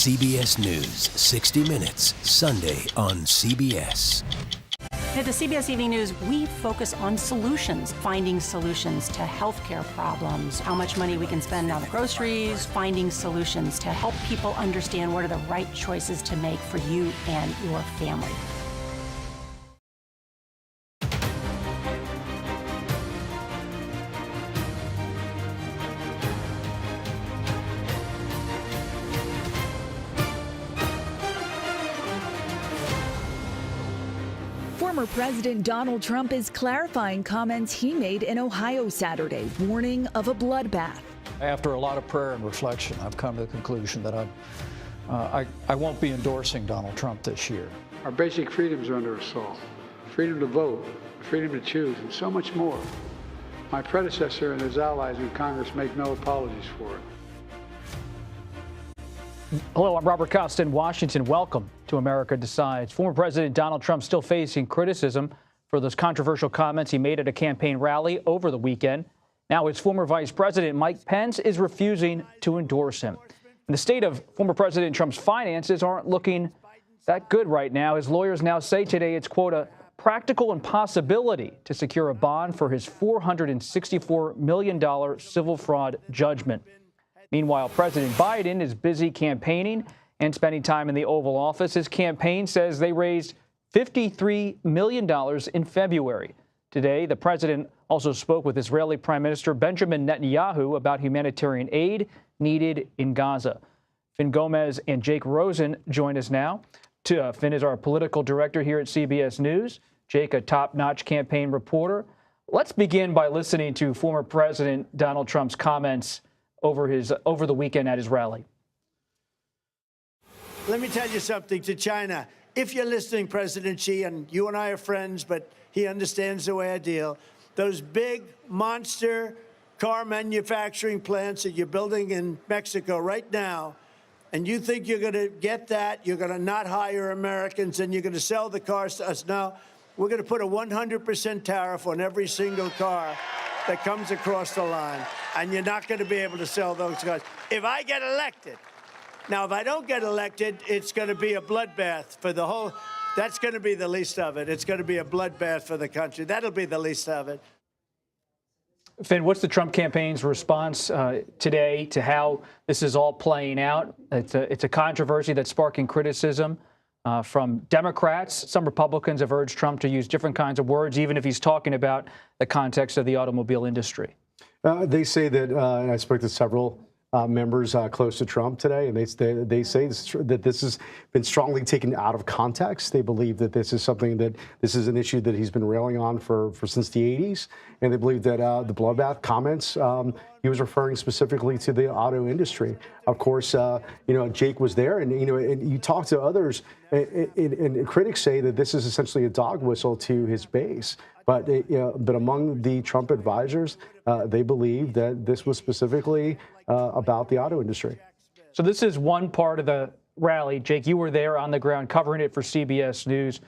CBS News, 60 Minutes, Sunday on CBS. At the CBS Evening News, we focus on solutions, finding solutions to healthcare problems, how much money we can spend on groceries, finding solutions to help people understand what are the right choices to make for you and your family. Former President Donald Trump is clarifying comments he made in Ohio Saturday, warning of a bloodbath. After a lot of prayer and reflection, I've come to the conclusion that I won't be endorsing Donald Trump this year. Our basic freedoms are under assault. Freedom to vote, freedom to choose, and so much more. My predecessor and his allies in Congress make no apologies for it. Hello, I'm Robert Costa in Washington. Welcome to America Decides. Former President Donald Trump still facing criticism for those controversial comments he made at a campaign rally over the weekend. Now his former Vice President Mike Pence is refusing to endorse him. And the state of former President Trump's finances aren't looking that good right now. His lawyers now say today it's, quote, a practical impossibility to secure a bond for his $464 million civil fraud judgment. Meanwhile, President Biden is busy campaigning and spending time in the Oval Office. His campaign says they raised $53 million in February. Today, the president also spoke with Israeli Prime Minister Benjamin Netanyahu about humanitarian aid needed in Gaza. Finn Gomez and Jake Rosen join us now. Finn is our political director here at CBS News. Jake, a top-notch campaign reporter. Let's begin by listening to former President Donald Trump's comments over the weekend at his rally. Let me tell you something to China. If you're listening, President Xi, and you and I are friends, but he understands the way I deal, those big monster car manufacturing plants that you're building in Mexico right now, and you think you're going to get that, you're going to not hire Americans, and you're going to sell the cars to us. No, we're going to put a 100% tariff on every single car that comes across the line, and you're not going to be able to sell those cars. If I get elected, now if I don't get elected, it's going to be a bloodbath for the whole, that's going to be the least of it. It's going to be a bloodbath for the country. That'll be the least of it. Finn, what's the Trump campaign's response today to how this is all playing out? It's a controversy that's sparking criticism from Democrats. Some Republicans have urged Trump to use different kinds of words, even if he's talking about the context of the automobile industry. They say that, and I spoke to several members close to Trump today, and they say that this has been strongly taken out of context. They believe that this is an issue that he's been railing on for since the 80s, and they believe that the bloodbath comments, he was referring specifically to the auto industry. Of course, Jake was there, and and you talk to others, and critics say that this is essentially a dog whistle to his base. But among the Trump advisors, they believe that this was specifically about the auto industry. So this is one part of the rally. Jake, you were there on the ground covering it for CBS News.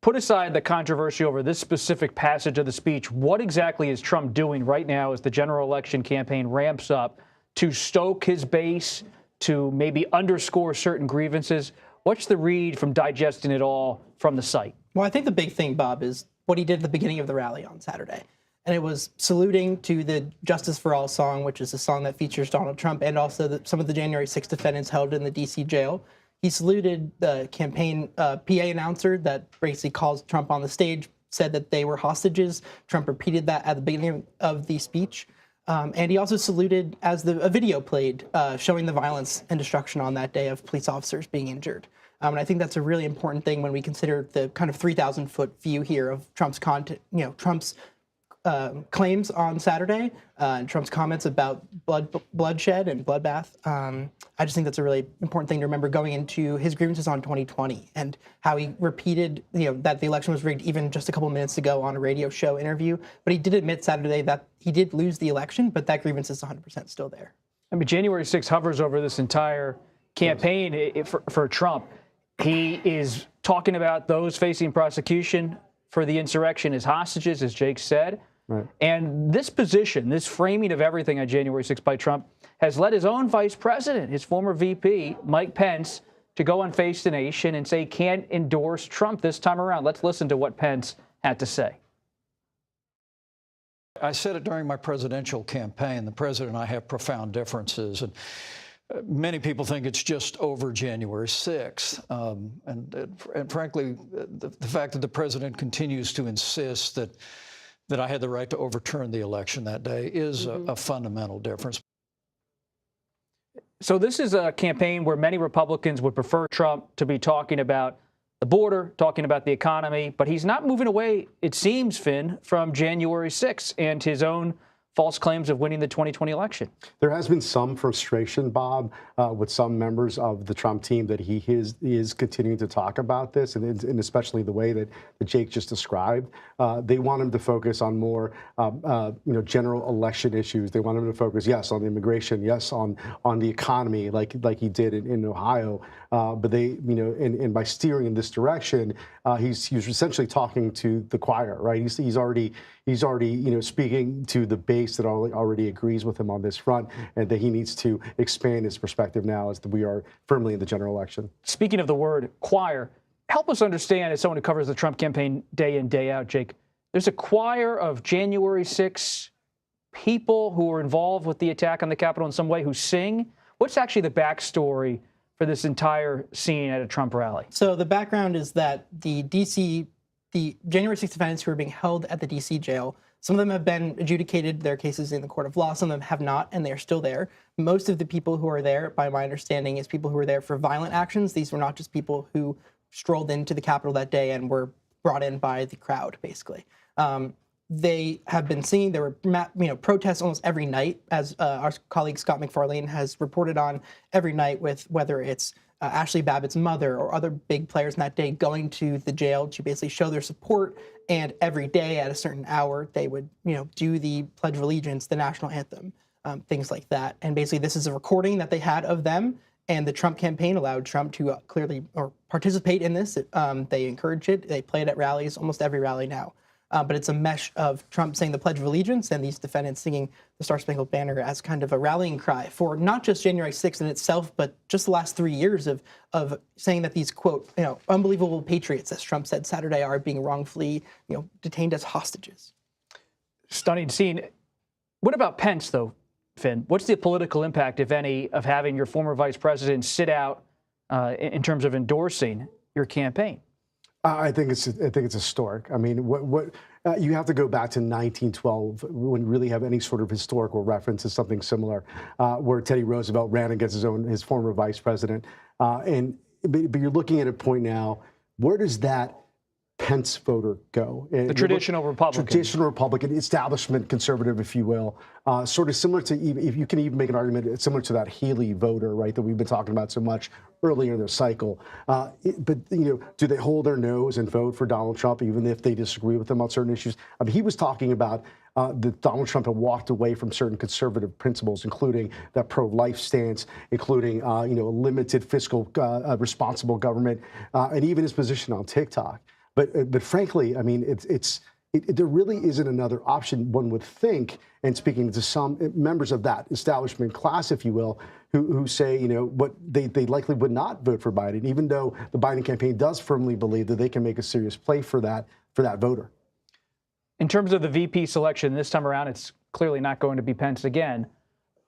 Put aside the controversy over this specific passage of the speech. What exactly is Trump doing right now as the general election campaign ramps up to stoke his base, to maybe underscore certain grievances? What's the read from digesting it all from the site? Well, I think the big thing, Bob, is what he did at the beginning of the rally on Saturday. And it was saluting to the Justice for All song, which is a song that features Donald Trump and also some of the January 6th defendants held in the D.C. jail. He saluted the campaign PA announcer that basically calls Trump on the stage, said that they were hostages. Trump repeated that at the beginning of the speech. And he also saluted as a video played showing the violence and destruction on that day of police officers being injured. And I think that's a really important thing when we consider the kind of 3,000-foot view here of Trump's content, Trump's claims on Saturday and Trump's comments about bloodshed and bloodbath. I just think that's a really important thing to remember going into his grievances on 2020 and how he repeated, that the election was rigged even just a couple minutes ago on a radio show interview. But he did admit Saturday that he did lose the election, but that grievance is 100% still there. I mean, January 6th hovers over this entire campaign for Trump. He is talking about those facing prosecution for the insurrection as hostages, as Jake said. Right. And this position, this framing of everything on January 6th by Trump has led his own vice president, his former VP, Mike Pence, to go on Face the Nation and say he can't endorse Trump this time around. Let's listen to what Pence had to say. I said it during my presidential campaign. The president and I have profound differences, and many people think it's just over January 6th. And frankly, the fact that the president continues to insist that I had the right to overturn the election that day is a fundamental difference. So this is a campaign where many Republicans would prefer Trump to be talking about the border, talking about the economy, but he's not moving away, it seems, Finn, from January 6th and his own false claims of winning the 2020 election. There has been some frustration, Bob, with some members of the Trump team that he is continuing to talk about this, and especially the way that Jake just described. They want him to focus on more, general election issues. They want him to focus, yes, on immigration, yes, on the economy, like he did in Ohio. But they, and by steering in this direction, he's essentially talking to the choir, right? He's already speaking to the base that already agrees with him on this front, and that he needs to expand his perspective now as we are firmly in the general election. Speaking of the word choir, help us understand, as someone who covers the Trump campaign day in, day out, Jake, there's a choir of January 6 people who were involved with the attack on the Capitol in some way who sing. What's actually the backstory for this entire scene at a Trump rally? So the background is that the January 6 defendants who are being held at the D.C. jail, some of them have been adjudicated, their cases in the court of law, some of them have not, and they're still there. Most of the people who are there, by my understanding, is people who were there for violent actions. These were not just people who strolled into the Capitol that day and were brought in by the crowd, basically. They have been singing. There were protests almost every night, as our colleague Scott McFarlane has reported on every night, with whether it's Ashley Babbitt's mother or other big players in that day going to the jail to basically show their support. And every day at a certain hour, they would do the Pledge of Allegiance, the national anthem, things like that. And basically, this is a recording that they had of them. And the Trump campaign allowed Trump to clearly participate in this. They encourage it. They play it at rallies, almost every rally now. But it's a mesh of Trump saying the Pledge of Allegiance and these defendants singing the Star Spangled Banner as kind of a rallying cry for not just January 6th in itself, but just the last 3 years of saying that these, quote, unbelievable patriots, as Trump said Saturday, are being wrongfully, detained as hostages. Stunning scene. What about Pence, though, Finn? What's the political impact, if any, of having your former vice president sit out in terms of endorsing your campaign? I think it's historic. I mean, you have to go back to 1912 when you really have any sort of historical reference to something similar, where Teddy Roosevelt ran against his former vice president. But you're looking at a point now. Where does that Pence voter go? The traditional Republican. Traditional Republican, establishment conservative, if you will. Sort of similar to, if you can even make an argument, similar to that Haley voter, right, that we've been talking about so much earlier in the cycle. But do they hold their nose and vote for Donald Trump, even if they disagree with him on certain issues? I mean, he was talking about that Donald Trump had walked away from certain conservative principles, including that pro-life stance, including a limited fiscal, responsible government, and even his position on TikTok. But frankly, I mean, there really isn't another option, one would think. And speaking to some members of that establishment class, if you will, who say, what they likely would not vote for Biden, even though the Biden campaign does firmly believe that they can make a serious play for that voter. In terms of the VP selection this time around, it's clearly not going to be Pence again.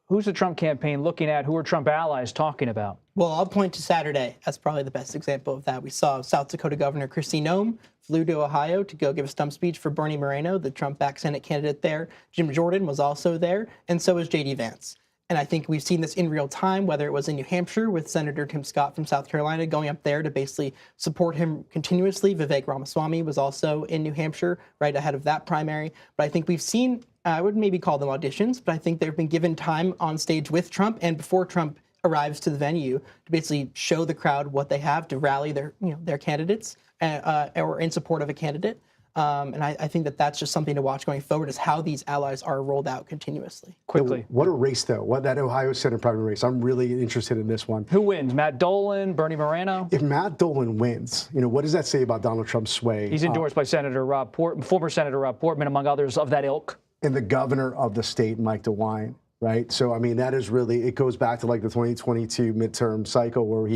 Who's the Trump campaign looking at? Who are Trump allies talking about? Well, I'll point to Saturday as probably the best example of that. We saw South Dakota Governor Kristi Noem flew to Ohio to go give a stump speech for Bernie Moreno, the Trump-backed Senate candidate there. Jim Jordan was also there, and so was J.D. Vance. And I think we've seen this in real time, whether it was in New Hampshire with Senator Tim Scott from South Carolina going up there to basically support him continuously. Vivek Ramaswamy was also in New Hampshire right ahead of that primary. But I think we've seen, I would maybe call them auditions, but I think they've been given time on stage with Trump and before Trump arrives to the venue to basically show the crowd what they have to rally their candidates or in support of a candidate. And I think that's just something to watch going forward, is how these allies are rolled out continuously. Quickly. What a race, though. That Ohio Senate primary race. I'm really interested in this one. Who wins? Matt Dolan, Bernie Moreno? If Matt Dolan wins, what does that say about Donald Trump's sway? He's endorsed by former Senator Rob Portman, among others of that ilk. And the governor of the state, Mike DeWine. right? So, I mean, that is really, it goes back to like the 2022 midterm cycle where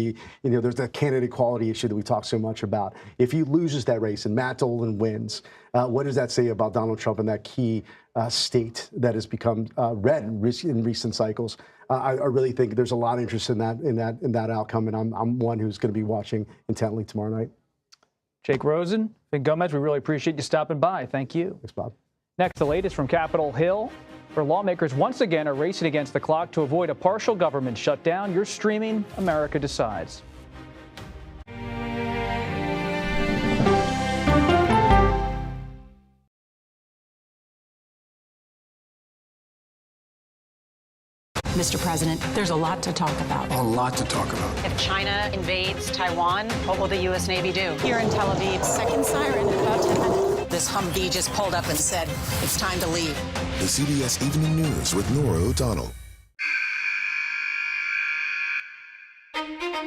there's that candidate equality issue that we talk so much about. If he loses that race and Matt Dolan wins, what does that say about Donald Trump and that key state that has become red in recent cycles? I really think there's a lot of interest in that outcome, and I'm one who's going to be watching intently tomorrow night. Jake Rosen, Vin Gomez, we really appreciate you stopping by. Thank you. Thanks, Bob. Next, the latest from Capitol Hill, where lawmakers once again are racing against the clock to avoid a partial government shutdown. You're streaming America Decides. Mr. President, there's a lot to talk about. A lot to talk about. If China invades Taiwan, what will the U.S. Navy do? Here in Tel Aviv, second siren in about 10 minutes. This Humvee just pulled up and said, it's time to leave. The CBS Evening News with Nora O'Donnell.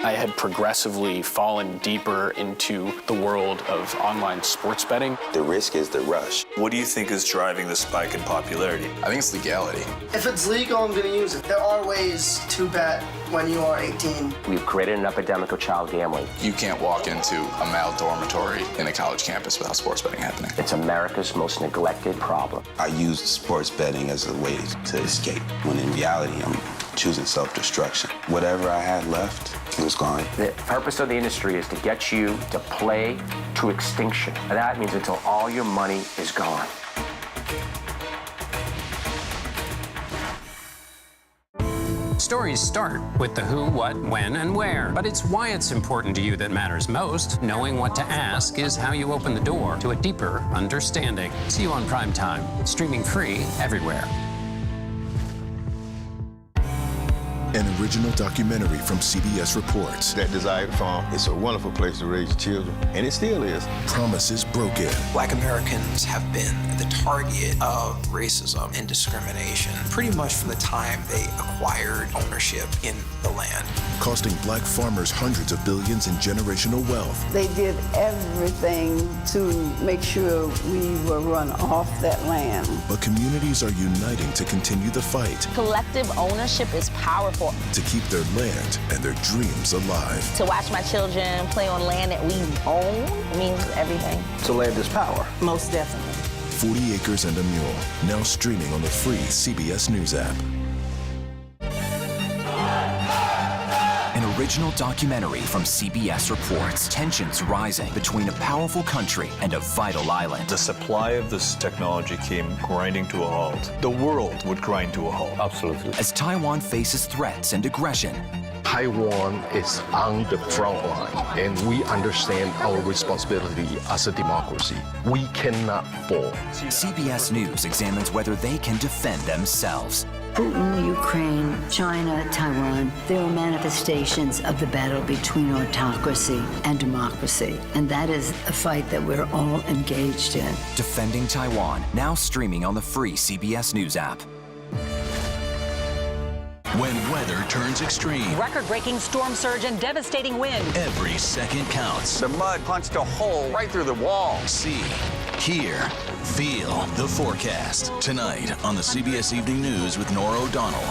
I had progressively fallen deeper into the world of online sports betting. The risk is the rush. What do you think is driving the spike in popularity? I think it's legality. If it's legal, I'm going to use it. There are ways to bet when you are 18. We've created an epidemic of child gambling. You can't walk into a male dormitory in a college campus without sports betting happening. It's America's most neglected problem. I used sports betting as a way to escape, when in reality, I'm choosing self-destruction. Whatever I had left, it was gone. The purpose of the industry is to get you to play to extinction. And that means until all your money is gone. Stories start with the who, what, when, and where. But it's why it's important to you that matters most. Knowing what to ask is how you open the door to a deeper understanding. See you on Prime Time, streaming free everywhere. An original documentary from CBS Reports. That desired farm, it's a wonderful place to raise children, and it still is. Promises broken. Black Americans have been the target of racism and discrimination pretty much from the time they acquired ownership in the land. Costing black farmers hundreds of billions in generational wealth. They did everything to make sure we were run off that land. But communities are uniting to continue the fight. Collective ownership is powerful. To keep their land and their dreams alive. To watch my children play on land that we own means everything. So land is power. Most definitely. 40 Acres and a Mule, now streaming on the free CBS News app. An original documentary from CBS Reports. Tensions rising between a powerful country and a vital island. The supply of this technology came grinding to a halt. The world would grind to a halt. Absolutely. As Taiwan faces threats and aggression. Taiwan is on the front line, and we understand our responsibility as a democracy. We cannot fall. CBS News examines whether they can defend themselves. Putin, Ukraine, China, Taiwan, they are manifestations of the battle between autocracy and democracy. And that is a fight that we're all engaged in. Defending Taiwan, now streaming on the free CBS News app. When weather turns extreme. Record-breaking storm surge and devastating wind. Every second counts. The mud punched a hole right through the wall. See, hear, feel the forecast. Tonight on the CBS Evening News with Nora O'Donnell.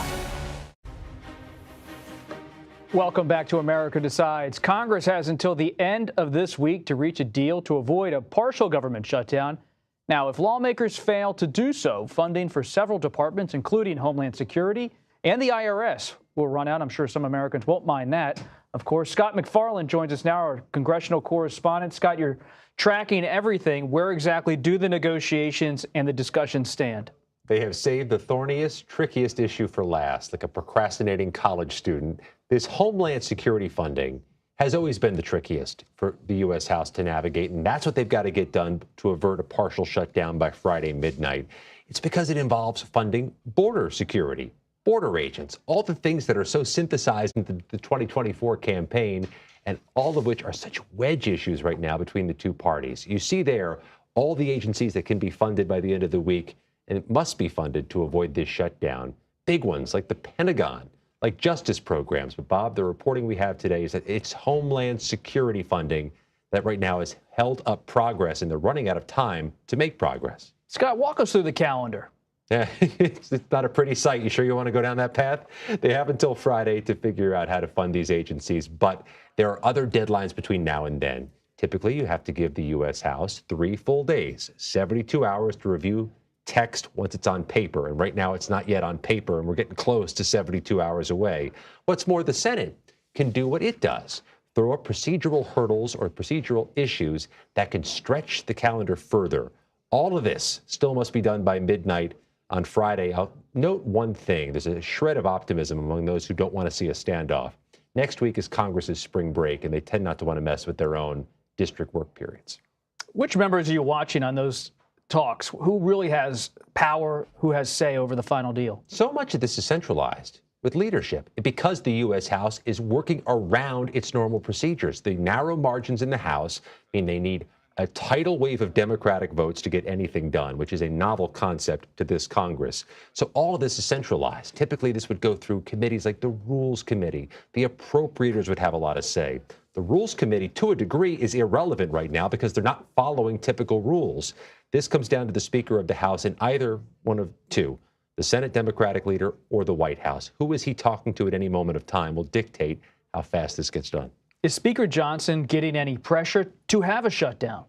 Welcome back to America Decides. Congress has until the end of this week to reach a deal to avoid a partial government shutdown. Now, if lawmakers fail to do so, funding for several departments, including Homeland Security and the IRS, will run out. I'm sure some Americans won't mind that. Of course, Scott McFarland joins us now, our congressional correspondent. Scott, you're tracking everything. Where exactly do the negotiations and the discussions stand? They have saved the thorniest, trickiest issue for last, like a procrastinating college student. This Homeland Security funding has always been the trickiest for the U.S. House to navigate, and that's what they've got to get done to avert a partial shutdown by Friday midnight. It's because it involves funding border security, border agents, all the things that are so synthesized in the 2024 campaign, and all of which are such wedge issues right now between the two parties. You see there all the agencies that can be funded by the end of the week, and it must be funded to avoid this shutdown. Big ones like the Pentagon, like justice programs. But Bob, the reporting we have today is that it's Homeland Security funding that right now has held up progress, and they're running out of time to make progress. Scott, walk us through the calendar. Yeah, it's not a pretty sight. You sure you want to go down that path? They have until Friday to figure out how to fund these agencies, but there are other deadlines between now and then. Typically, you have to give the U.S. House 3 full days, 72 hours to review text once it's on paper. And right now, it's not yet on paper, and we're getting close to 72 hours away. What's more, the Senate can do what it does, throw up procedural hurdles or procedural issues that can stretch the calendar further. All of this still must be done by midnight on Friday. I'll note one thing. There's a shred of optimism among those who don't want to see a standoff. Next week is Congress's spring break, and they tend not to want to mess with their own district work periods. Which members are you watching on those talks? Who really has power? Who has say over the final deal? So much of this is centralized with leadership because the U.S. House is working around its normal procedures. The narrow margins in the House mean they need a tidal wave of Democratic votes to get anything done, which is a novel concept to this Congress. So all of this is centralized. Typically, this would go through committees like the Rules Committee. The appropriators would have a lot of say. The Rules Committee, to a degree, is irrelevant right now because they're not following typical rules. This comes down to the Speaker of the House in either one of two, the Senate Democratic leader or the White House. Who is he talking to at any moment of time will dictate how fast this gets done. Is Speaker Johnson getting any pressure to have a shutdown?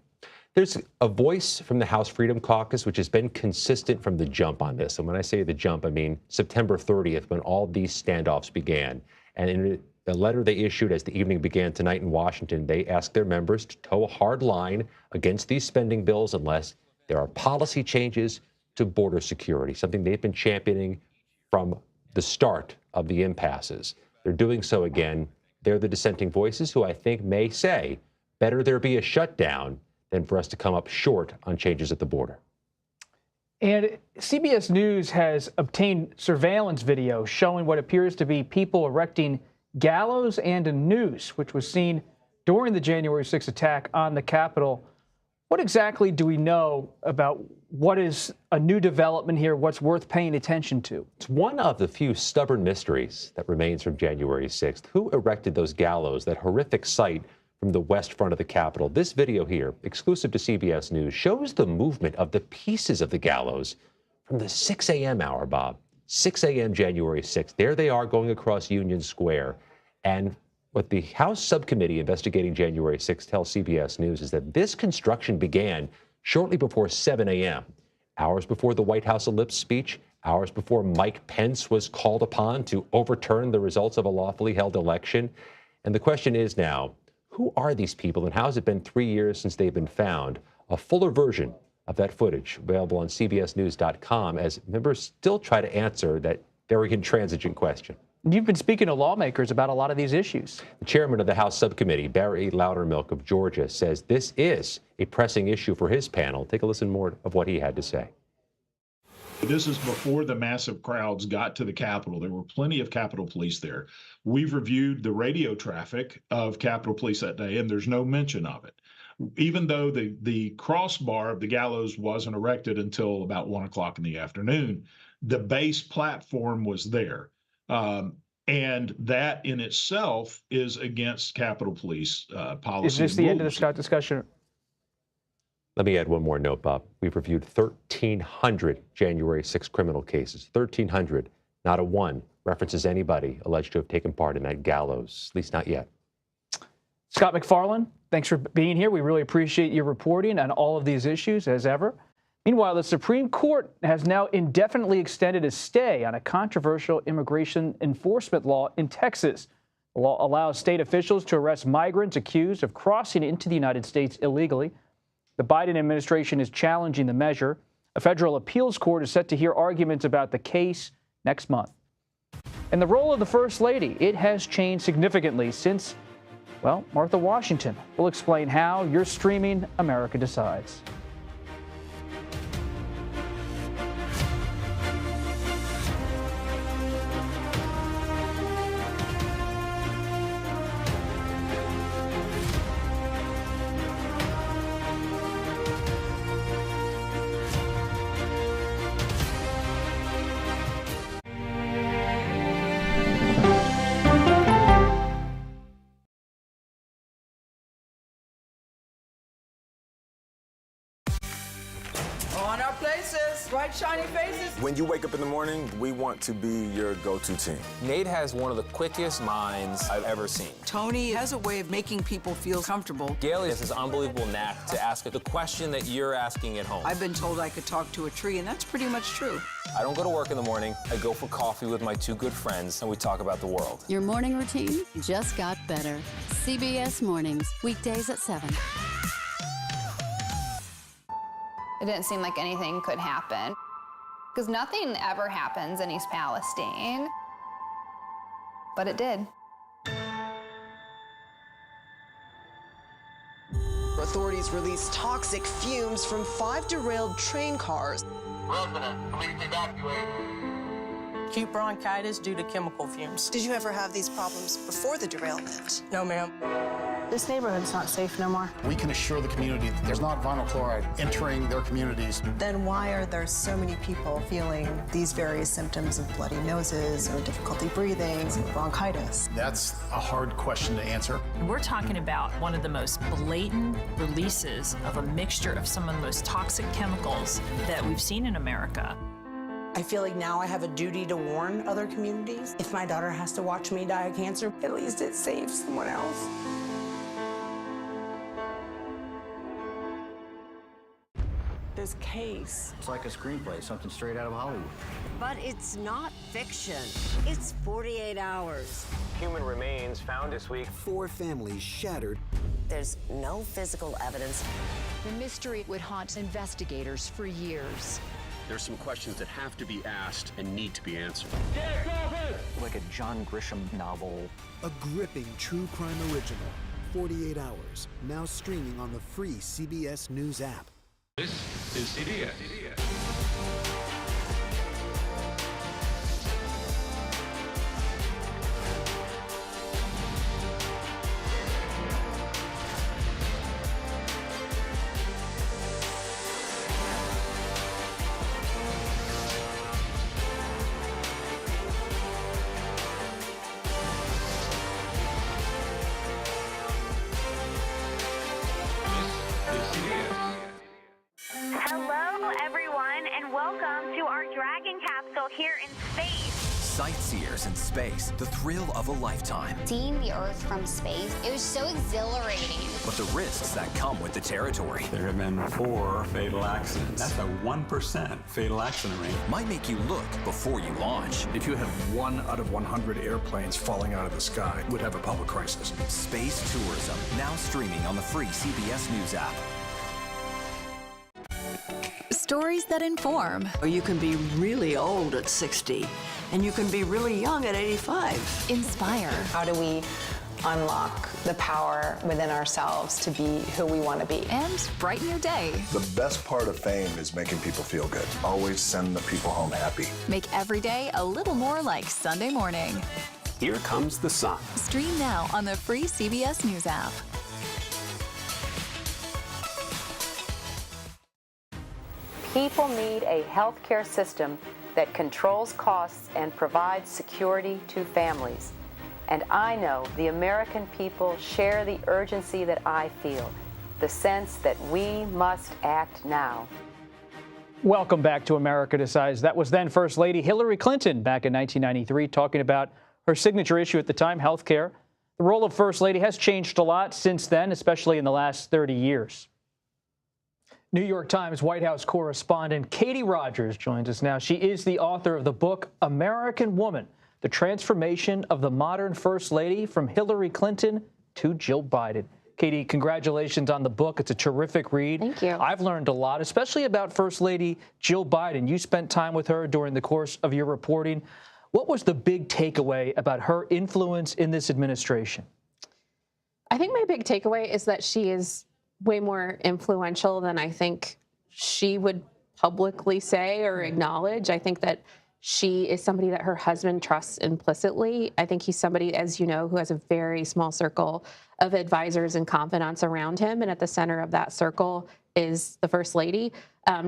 There's a voice from the House Freedom Caucus, which has been consistent from the jump on this. And when I say the jump, I mean September 30th, when all these standoffs began. And in the letter they issued as the evening began tonight in Washington, they asked their members to toe a hard line against these spending bills unless there are policy changes to border security, something they've been championing from the start of the impasses. They're doing so again. They're the dissenting voices who I think may say, better there be a shutdown than for us to come up short on changes at the border. And CBS News has obtained surveillance video showing what appears to be people erecting gallows and a noose, which was seen during the January 6th attack on the Capitol. What exactly do we know about what is a new development here, what's worth paying attention to? It's one of the few stubborn mysteries that remains from January 6th. Who erected those gallows, that horrific sight from the west front of the Capitol? This video here, exclusive to CBS News, shows the movement of the pieces of the gallows from the 6 a.m. hour, Bob. 6 a.m. January 6th. There they are going across Union Square. And what the House subcommittee investigating January 6th tells CBS News is that this construction began shortly before 7 a.m., hours before the White House ellipse speech, hours before Mike Pence was called upon to overturn the results of a lawfully held election. And the question is now, who are these people and how has it been 3 years since they've been found? A fuller version of that footage available on CBSNews.com as members still try to answer that very intransigent question. You've been speaking to lawmakers about a lot of these issues. The chairman of the House subcommittee, Barry Loudermilk of Georgia, says this is a pressing issue for his panel. Take a listen more of what he had to say. This is before the massive crowds got to the Capitol. There were plenty of Capitol Police there. We've reviewed the radio traffic of Capitol Police that day, and there's no mention of it. Even though the crossbar of the gallows wasn't erected until about 1 o'clock in the afternoon, the base platform was there. And that in itself is against Capitol Police policy. Is this the end of the discussion? Let me add one more note, Bob. We've reviewed 1,300 January 6 criminal cases. 1,300. Not a one references anybody alleged to have taken part in that gallows, at least not yet. Scott McFarland, thanks for being here. We really appreciate your reporting on all of these issues, as ever. Meanwhile, the Supreme Court has now indefinitely extended a stay on a controversial immigration enforcement law in Texas. The law allows state officials to arrest migrants accused of crossing into the United States illegally. The Biden administration is challenging the measure. A federal appeals court is set to hear arguments about the case next month. And the role of the First Lady, it has changed significantly since, well, Martha Washington. We'll explain how. You're streaming America Decides. on our places, bright, shiny faces. When you wake up in the morning, we want to be your go-to team. Nate has one of the quickest minds I've ever seen. Tony has a way of making people feel comfortable. Gail has this unbelievable knack to ask the question that you're asking at home. I've been told I could talk to a tree, and that's pretty much true. I don't go to work in the morning. I go for coffee with my two good friends, and we talk about the world. Your morning routine just got better. CBS Mornings, weekdays at 7. It didn't seem like anything could happen, because nothing ever happens in East Palestine, but it did. Authorities released toxic fumes from 5 derailed train cars. Residents, please evacuate. Acute bronchitis due to chemical fumes. Did you ever have these problems before the derailment? No, ma'am. This neighborhood's not safe no more. We can assure the community that there's not vinyl chloride entering their communities. Then why are there so many people feeling these various symptoms of bloody noses or difficulty breathing, bronchitis? That's a hard question to answer. We're talking about one of the most blatant releases of a mixture of some of the most toxic chemicals that we've seen in America. I feel like now I have a duty to warn other communities. If my daughter has to watch me die of cancer, at least it saves someone else. This case. It's like a screenplay, something straight out of Hollywood. But it's not fiction. It's 48 hours. Human remains found this week. 4 families shattered. There's no physical evidence. The mystery would haunt investigators for years. There's some questions that have to be asked and need to be answered. Like a John Grisham novel. A gripping true crime original. 48 hours. Now streaming on the free CBS News app. This is CBS. Hello, everyone, and welcome to our Dragon capsule here in space. Sightseers in space, the thrill of a lifetime. Seeing the Earth from space, it was so exhilarating. But the risks that come with the territory. There have been 4 fatal accidents. That's a 1% fatal accident rate. Might make you look before you launch. If you had 1 out of 100 airplanes falling out of the sky, we'd have a public crisis. Space tourism, now streaming on the free CBS News app. Stories that inform. You can be really old at 60, and you can be really young at 85. Inspire. How do we unlock the power within ourselves to be who we want to be? And brighten your day. The best part of fame is making people feel good. Always send the people home happy. Make every day a little more like Sunday morning. Here comes the sun. Stream now on the free CBS News app. People need a healthcare system that controls costs and provides security to families. And I know the American people share the urgency that I feel, the sense that we must act now. Welcome back to America Decides. That was then First Lady Hillary Clinton back in 1993 talking about her signature issue at the time, health care. The role of First Lady has changed a lot since then, especially in the last 30 years. New York Times White House correspondent Katie Rogers joins us now. She is the author of the book American Woman, The Transformation of the Modern First Lady from Hillary Clinton to Jill Biden. Katie, congratulations on the book. It's a terrific read. Thank you. I've learned a lot, especially about First Lady Jill Biden. You spent time with her during the course of your reporting. What was the big takeaway about her influence in this administration? I think my big takeaway is that she is way more influential than I think she would publicly say or acknowledge. I think that she is somebody that her husband trusts implicitly. I think he's somebody, as you know, who has a very small circle of advisors and confidants around him. And at the center of that circle is the First Lady.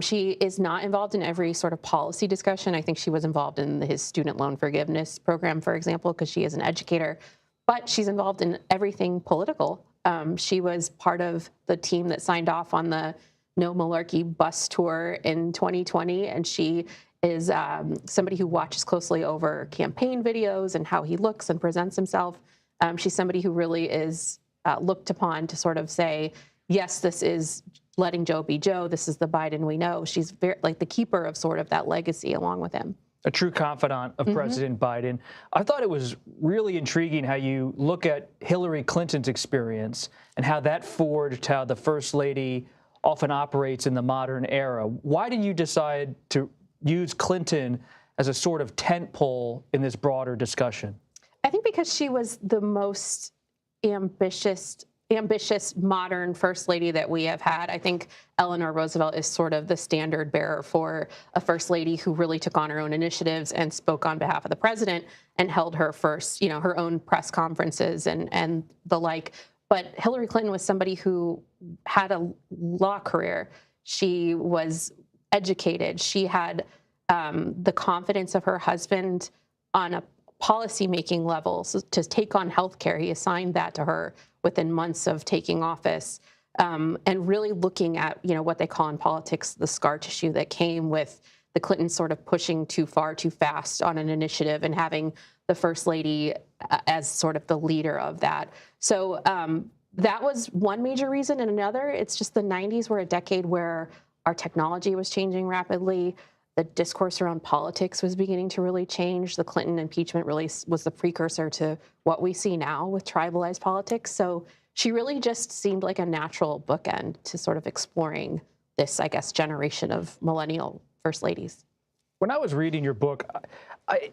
She is not involved in every sort of policy discussion. I think she was involved in his student loan forgiveness program, for example, because she is an educator. But she's involved in everything political. She was part of the team that signed off on the No Malarkey bus tour in 2020, and she is somebody who watches closely over campaign videos and how he looks and presents himself. She's somebody who really is looked upon to sort of say, yes, this is letting Joe be Joe. This is the Biden we know. She's very, like, the keeper of sort of that legacy along with him. A true confidant of President Biden. I thought it was really intriguing how you look at Hillary Clinton's experience and how that forged how the First Lady often operates in the modern era. Why did you decide to use Clinton as a sort of tentpole in this broader discussion? I think because she was the most ambitious modern First Lady that we have had. I think Eleanor Roosevelt is sort of the standard bearer for a First Lady who really took on her own initiatives and spoke on behalf of the president and held her first, her own press conferences and the like. But Hillary Clinton was somebody who had a law career. She was educated. She had the confidence of her husband on a policy-making level to take on healthcare. He assigned that to her within months of taking office, and really looking at, what they call in politics the scar tissue that came with the Clintons sort of pushing too far, too fast on an initiative and having the First Lady as sort of the leader of that. So that was one major reason. And another, it's just the 90s were a decade where our technology was changing rapidly. The discourse around politics was beginning to really change. The Clinton impeachment really was the precursor to what we see now with tribalized politics. So she really just seemed like a natural bookend to sort of exploring this, I guess, generation of millennial First Ladies. When I was reading your book,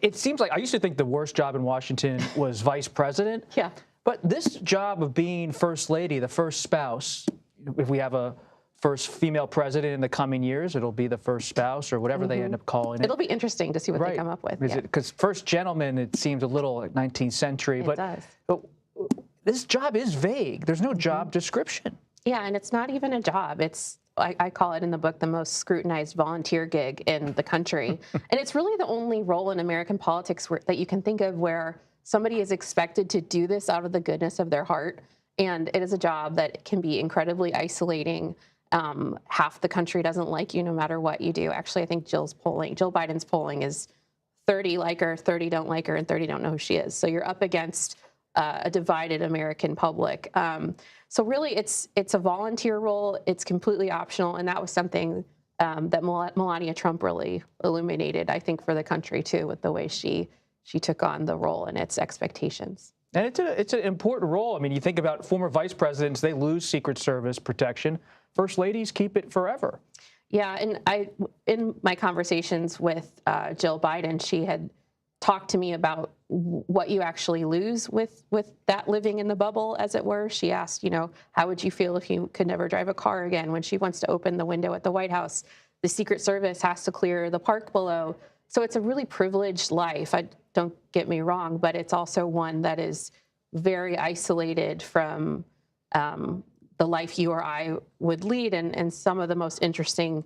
it seems like I used to think the worst job in Washington was vice president. Yeah. But this job of being First Lady, the first spouse, if we have a first female president in the coming years, it'll be the first spouse or whatever they end up calling it. It'll be interesting to see what they come up with. Because first gentleman, it seems a little like 19th century. It does. But this job is vague. There's no job description. Yeah, and it's not even a job. It's, I call it in the book, the most scrutinized volunteer gig in the country. And it's really the only role in American politics that you can think of where somebody is expected to do this out of the goodness of their heart. And it is a job that can be incredibly isolating. Half the country doesn't like you no matter what you do. Actually, I think Jill Biden's polling is 30 like her, 30 don't like her, and 30 don't know who she is. So you're up against a divided American public. So really, it's a volunteer role. It's completely optional, and that was something that Melania Trump really illuminated, I think, for the country too, with the way she took on the role and its expectations. And it's an important role. I mean, you think about former vice presidents; they lose Secret Service protection. First ladies keep it forever. Yeah, and in my conversations with Jill Biden, she had talked to me about what you actually lose with that living in the bubble, as it were. She asked, how would you feel if you could never drive a car again? When she wants to open the window at the White House, the Secret Service has to clear the park below. So it's a really privileged life. Don't get me wrong, but it's also one that is very isolated from the life you or I would lead. And some of the most interesting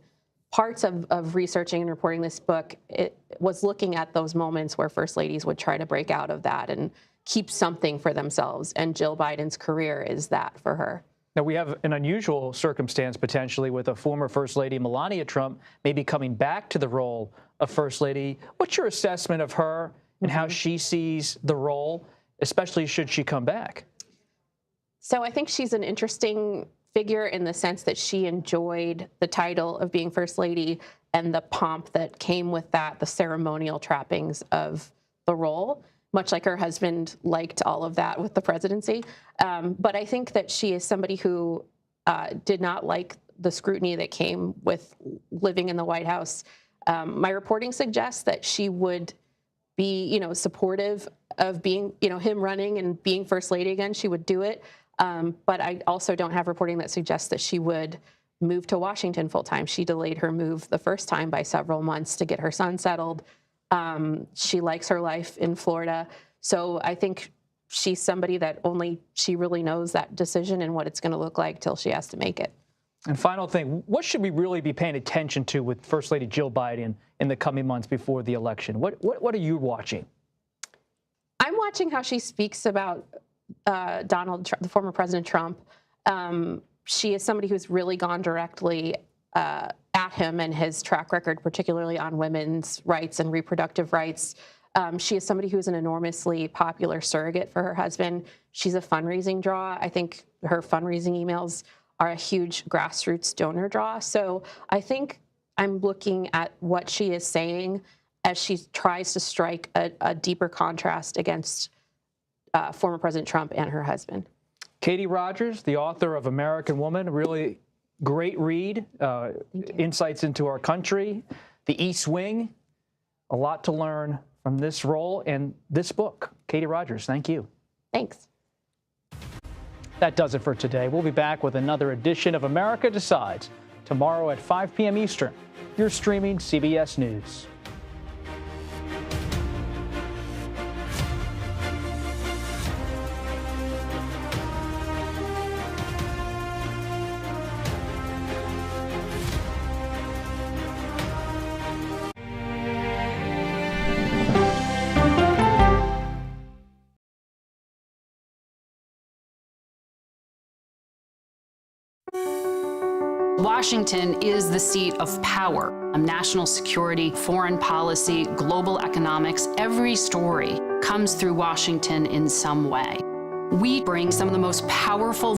parts of researching and reporting this book, it was looking at those moments where First Ladies would try to break out of that and keep something for themselves. And Jill Biden's career is that for her. Now, we have an unusual circumstance potentially with a former First Lady, Melania Trump, maybe coming back to the role of First Lady. What's your assessment of her and how she sees the role, especially should she come back? So I think she's an interesting figure in the sense that she enjoyed the title of being First Lady and the pomp that came with that, the ceremonial trappings of the role, much like her husband liked all of that with the presidency. But I think that she is somebody who did not like the scrutiny that came with living in the White House. My reporting suggests that she would be, supportive of being, him running and being First Lady again. She would do it. But I also don't have reporting that suggests that she would move to Washington full time. She delayed her move the first time by several months to get her son settled. She likes her life in Florida. So I think she's somebody that only she really knows that decision and what it's going to look like till she has to make it. And final thing, what should we really be paying attention to with First Lady Jill Biden in the coming months before the election? What are you watching? I'm watching how she speaks about Donald Trump, the former President Trump. She is somebody who's really gone directly at him and his track record, particularly on women's rights and reproductive rights. She is somebody who's an enormously popular surrogate for her husband. She's a fundraising draw. I think her fundraising emails are a huge grassroots donor draw. So I think I'm looking at what she is saying as she tries to strike a deeper contrast against former President Trump and her husband. Katie Rogers, the author of American Woman, really great read, insights into our country, the East Wing, a lot to learn from this role and this book. Katie Rogers, thank you. Thanks. That does it for today. We'll be back with another edition of America Decides tomorrow at 5 p.m. Eastern. You're streaming CBS News. Washington is the seat of power. National security, foreign policy, global economics, every story comes through Washington in some way. We bring some of the most powerful